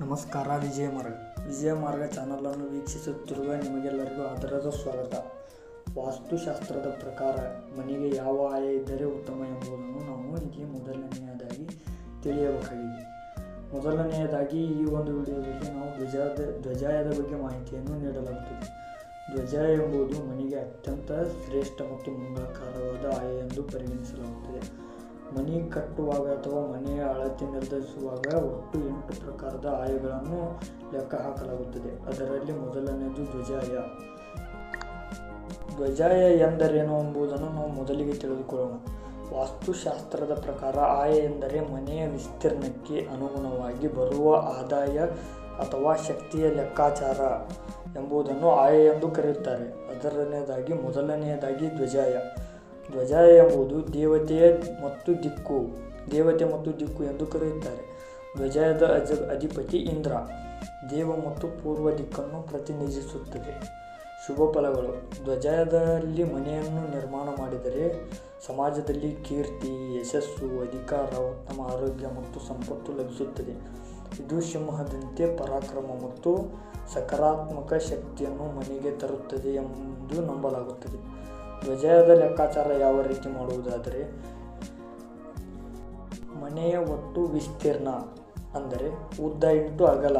ನಮಸ್ಕಾರ. ವಿಜಯ ಮಾರ್ಗ ಚಾನಲನ್ನು ವೀಕ್ಷಿಸುತ್ತಿರುವ ನಿಮಗೆಲ್ಲರಿಗೂ ಆದರದ ಸ್ವಾಗತ. ವಾಸ್ತುಶಾಸ್ತ್ರದ ಪ್ರಕಾರ ಮನೆಗೆ ಯಾವ ಆಯ ಇದ್ದರೆ ಉತ್ತಮ ಎಂಬುದನ್ನು ನಾವು ಇಲ್ಲಿ ಮೊದಲನೆಯದಾಗಿ ತಿಳಿಯಬೇಕಾಗಿದೆ. ಮೊದಲನೆಯದಾಗಿ ಈ ಒಂದು ವಿಡಿಯೋದಲ್ಲಿ ನಾವು ಧ್ವಜಾಯದ ಬಗ್ಗೆ ಮಾಹಿತಿಯನ್ನು ನೀಡಲಾಗುತ್ತದೆ. ಧ್ವಜ ಎಂಬುದು ಮನೆಗೆ ಅತ್ಯಂತ ಶ್ರೇಷ್ಠ ಮತ್ತು ಮಂಗಳಕರವಾದ ಆಯ ಎಂದು ಪರಿಗಣಿಸಲಾಗುತ್ತದೆ. ಮನೆ ಕಟ್ಟುವಾಗ ಅಥವಾ ಮನೆಯ ಅಳತೆ ನಿರ್ಧರಿಸುವಾಗ ಒಟ್ಟು 8 ಪ್ರಕಾರದ ಆಯಗಳನ್ನು ಲೆಕ್ಕ ಹಾಕಲಾಗುತ್ತದೆ. ಅದರಲ್ಲಿ ಮೊದಲನೆಯದು ಧ್ವಜಾಯ. ಧ್ವಜಾಯ ಎಂದರೇನು ಎಂಬುದನ್ನು ನಾವು ಮೊದಲಿಗೆ ತಿಳಿದುಕೊಳ್ಳೋಣ. ವಾಸ್ತುಶಾಸ್ತ್ರದ ಪ್ರಕಾರ ಆಯ ಎಂದರೆ ಮನೆಯ ವಿಸ್ತೀರ್ಣಕ್ಕೆ ಅನುಗುಣವಾಗಿ ಬರುವ ಆದಾಯ ಅಥವಾ ಶಕ್ತಿಯ ಲೆಕ್ಕಾಚಾರ ಎಂಬುದನ್ನು ಆಯ ಎಂದು ಕರೆಯುತ್ತಾರೆ. ಮೊದಲನೆಯದಾಗಿ ಧ್ವಜಾಯ. ಧ್ವಜಾಯ ಎಂಬುದು ದೇವತೆ ಮತ್ತು ದಿಕ್ಕು ಎಂದು ಕರೆಯುತ್ತಾರೆ. ಧ್ವಜಾಯದ ಅಧಿಪತಿ ಇಂದ್ರ. ದೇವ ಮತ್ತು ಪೂರ್ವ ದಿಕ್ಕನ್ನು ಪ್ರತಿನಿಧಿಸುತ್ತದೆ. ಶುಭ ಫಲಗಳು. ಧ್ವಜಾಯದಲ್ಲಿ ಮನೆಯನ್ನು ನಿರ್ಮಾಣ ಮಾಡಿದರೆ ಸಮಾಜದಲ್ಲಿ ಕೀರ್ತಿ, ಯಶಸ್ಸು, ಅಧಿಕಾರ, ಉತ್ತಮ ಆರೋಗ್ಯ ಮತ್ತು ಸಂಪತ್ತು ಲಭಿಸುತ್ತದೆ. ಇದು ಸಿಂಹದಂತೆ ಪರಾಕ್ರಮ ಮತ್ತು ಸಕಾರಾತ್ಮಕ ಶಕ್ತಿಯನ್ನು ಮನೆಗೆ ತರುತ್ತದೆ ಎಂದು ನಂಬಲಾಗುತ್ತದೆ. ಧ್ವಜಾಯದ ಲೆಕ್ಕಾಚಾರ ಯಾವ ರೀತಿ ಮಾಡುವುದಾದರೆ, ಮನೆಯ ಒಟ್ಟು ವಿಸ್ತೀರ್ಣ ಅಂದರೆ ಉದ್ದ ಇಂಟು ಅಗಲ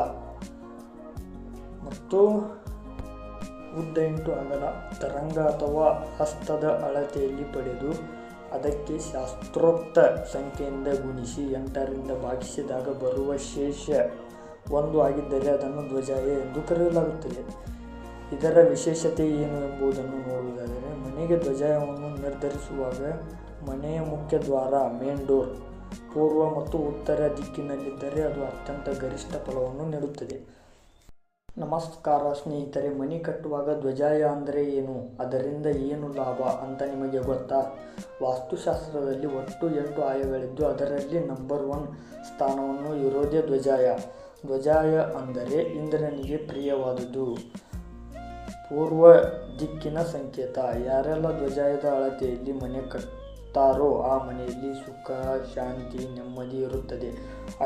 ತರಂಗ ಅಥವಾ ಹಸ್ತದ ಅಳತೆಯಲ್ಲಿ ಪಡೆದು ಅದಕ್ಕೆ ಶಾಸ್ತ್ರೋಕ್ತ ಸಂಖ್ಯೆಯಿಂದ ಗುಣಿಸಿ 8ರಿಂದ ಭಾಗಿಸಿದಾಗ ಬರುವ ಶೇಷ 1 ಆಗಿದ್ದರೆ ಅದನ್ನು ಧ್ವಜಾಯ ಎಂದು ಕರೆಯಲಾಗುತ್ತದೆ. ಇದರ ವಿಶೇಷತೆ ಏನು ಎಂಬುದನ್ನು ನೋಡುವುದಾದರೆ, ಮನೆಗೆ ಧ್ವಜಾಯವನ್ನು ನಿರ್ಧರಿಸುವಾಗ ಮನೆಯ ಮುಖ್ಯ ದ್ವಾರ ಮೇನ್ ಡೋರ್ ಪೂರ್ವ ಮತ್ತು ಉತ್ತರ ದಿಕ್ಕಿನಲ್ಲಿದ್ದರೆ ಅದು ಅತ್ಯಂತ ಗರಿಷ್ಠ ಫಲವನ್ನು ನೀಡುತ್ತದೆ. ನಮಸ್ಕಾರ ಸ್ನೇಹಿತರೆ, ಮನೆ ಕಟ್ಟುವಾಗ ಧ್ವಜಾಯ ಅಂದರೆ ಏನು, ಅದರಿಂದ ಏನು ಲಾಭ ಅಂತ ನಿಮಗೆ ಗೊತ್ತಾ? ವಾಸ್ತುಶಾಸ್ತ್ರದಲ್ಲಿ ಒಟ್ಟು 8 ಆಯಗಳಿದ್ದು ಅದರಲ್ಲಿ ನಂಬರ್ 1 ಸ್ಥಾನವನ್ನು ಇರೋದೇ ಧ್ವಜಾಯ. ಧ್ವಜಾಯ ಅಂದರೆ ಇಂದ್ರನಿಗೆ ಪ್ರಿಯವಾದುದು, ಪೂರ್ವ ದಿಕ್ಕಿನ ಸಂಕೇತ. ಯಾರೆಲ್ಲ ಧ್ವಜಾಯದ ಅಳತೆಯಲ್ಲಿ ಮನೆ ಕಟ್ತಾರೋ ಆ ಮನೆಯಲ್ಲಿ ಸುಖ, ಶಾಂತಿ, ನೆಮ್ಮದಿ ಇರುತ್ತದೆ.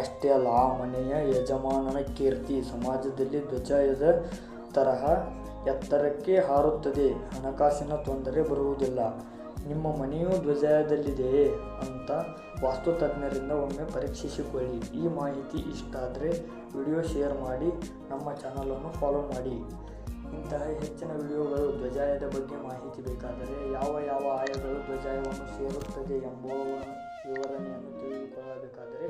ಅಷ್ಟೇ ಅಲ್ಲ, ಆ ಮನೆಯ ಯಜಮಾನನ ಕೀರ್ತಿ ಸಮಾಜದಲ್ಲಿ ಧ್ವಜಾಯದ ತರಹ ಎತ್ತರಕ್ಕೆ ಹಾರುತ್ತದೆ. ಹಣಕಾಸಿನ ತೊಂದರೆ ಬರುವುದಿಲ್ಲ. ನಿಮ್ಮ ಮನೆಯು ಧ್ವಜಾಯದಲ್ಲಿದೆಯೇ ಅಂತ ವಾಸ್ತುತಜ್ಞರಿಂದ ಒಮ್ಮೆ ಪರೀಕ್ಷಿಸಿಕೊಳ್ಳಿ. ಈ ಮಾಹಿತಿ ಇಷ್ಟ ಆದರೆ ವಿಡಿಯೋ ಶೇರ್ ಮಾಡಿ, ನಮ್ಮ ಚಾನಲನ್ನು ಫಾಲೋ ಮಾಡಿ. ಇಂತಹ ಹೆಚ್ಚಿನ ವಿಡಿಯೋಗಳು ಧ್ವಜಾಯದ ಬಗ್ಗೆ ಮಾಹಿತಿ ಬೇಕಾದರೆ ಯಾವ ಆಯಗಳು ಧ್ವಜಾಯವನ್ನು ಸೇರುತ್ತದೆ ಎಂಬ ವಿವರಣೆಯನ್ನು ತಿಳಿದುಕೊಳ್ಳಬೇಕಾದರೆ